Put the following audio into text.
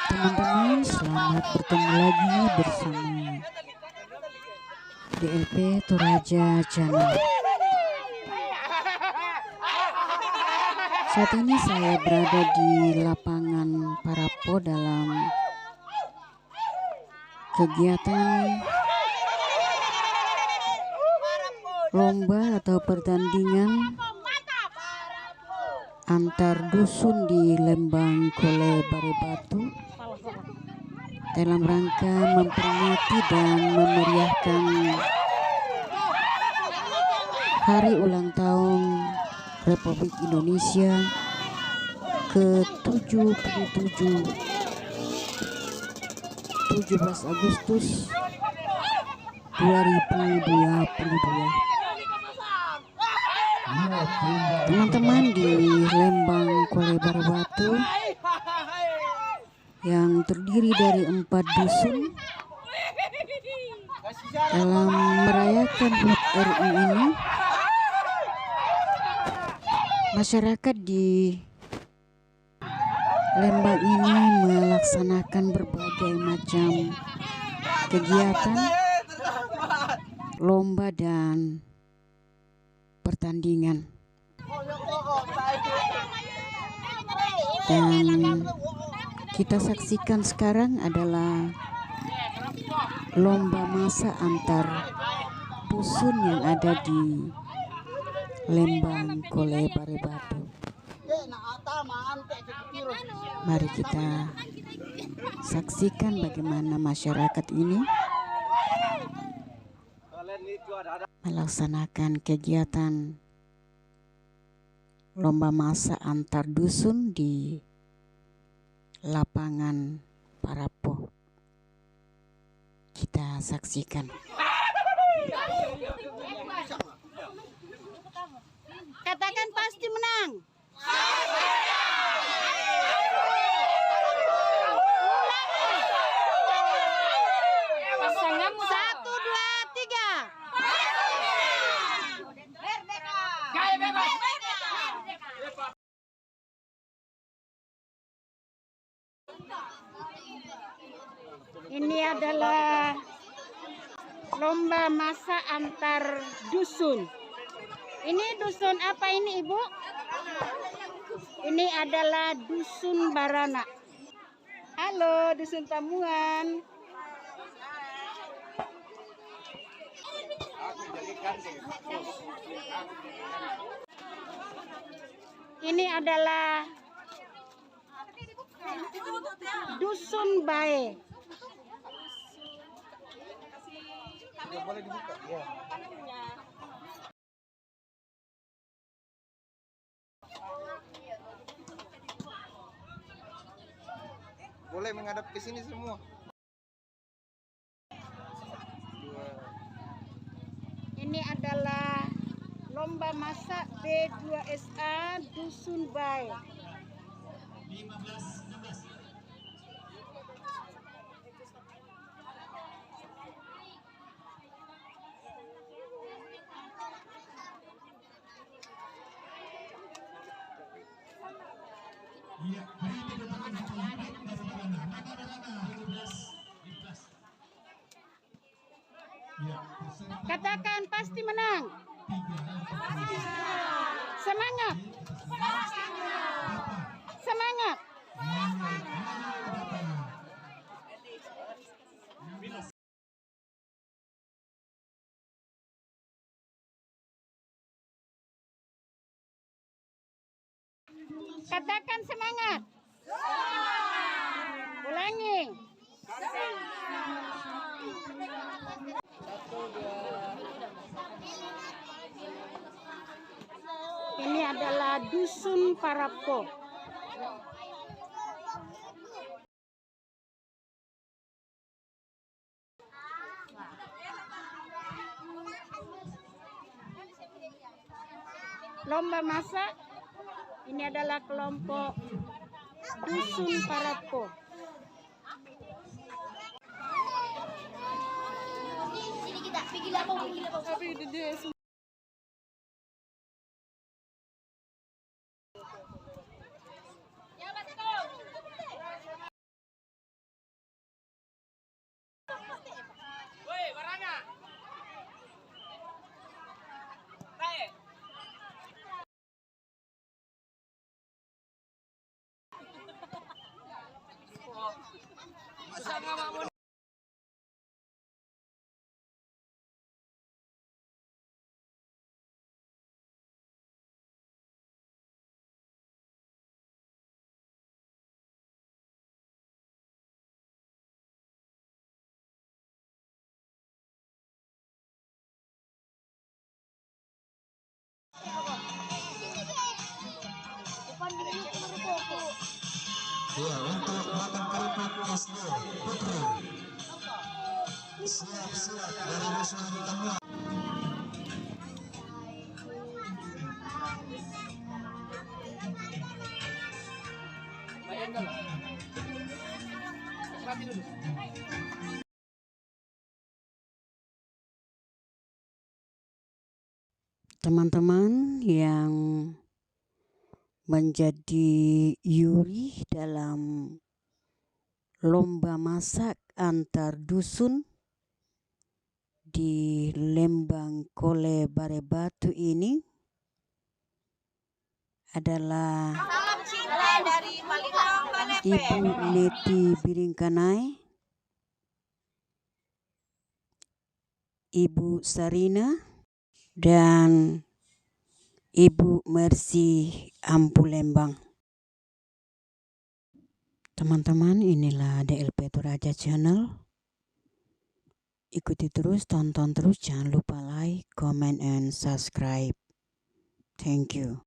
Teman-teman, selamat bertemu lagi bersama DLP Toraja Channel. Saat ini saya berada di lapangan Parapo dalam kegiatan lomba atau pertandingan antar dusun di Lembang Kole Barebatu dalam rangka memperingati dan memeriahkan hari ulang tahun Republik Indonesia ke-77, 17 Agustus 2022. Teman-teman, di Lembang Kole Barebatu yang terdiri dari 4 dusun, dalam merayakan HUT RI ini, masyarakat di Lembang ini melaksanakan berbagai macam kegiatan, lomba dan pertandingan. Dan kita saksikan sekarang adalah lomba masak antar dusun yang ada di Lembang Kole Barebatu. Mari kita saksikan bagaimana masyarakat ini melaksanakan kegiatan lomba masak antar dusun di lapangan Parapo. Kita saksikan. Katakan pasti menang. Satu, dua, tiga. Ini adalah lomba masak antar dusun. Ini dusun apa ini, Ibu? Ini adalah dusun Barana. Halo, dusun Tamuan. Ini adalah dusun Bae. Boleh dibuka? Ya. Boleh menghadap ke sini semua. Ini adalah lomba masak B2SA Dusun Bae. 15-16. Iya, beri tepuk tangan untuk unit dari Barana. Nama Barana 17-15. Iya, Katakan pasti menang. Semangat. Semangat. Katakan semangat. Ulangi. Ini adalah dusun Parapo. Lomba masak. Ini adalah kelompok dusun Parapo. Sini kita pergi lapor. Ya, untuk makan keripik SD Putri. Siap-siap dari musuh tengah. Teman-teman yang menjadi juri dalam lomba masak antar dusun di Lembang Kole Barebatu ini adalah Salam cinta dari Malingpong Balepe. Ibu Neti Biringkanai, Ibu Sarina, dan Ibu Mercy Ampulembang. Teman-teman, inilah DLP Toraja Channel. Ikuti terus, tonton terus, jangan lupa like, comment, and subscribe. Thank you.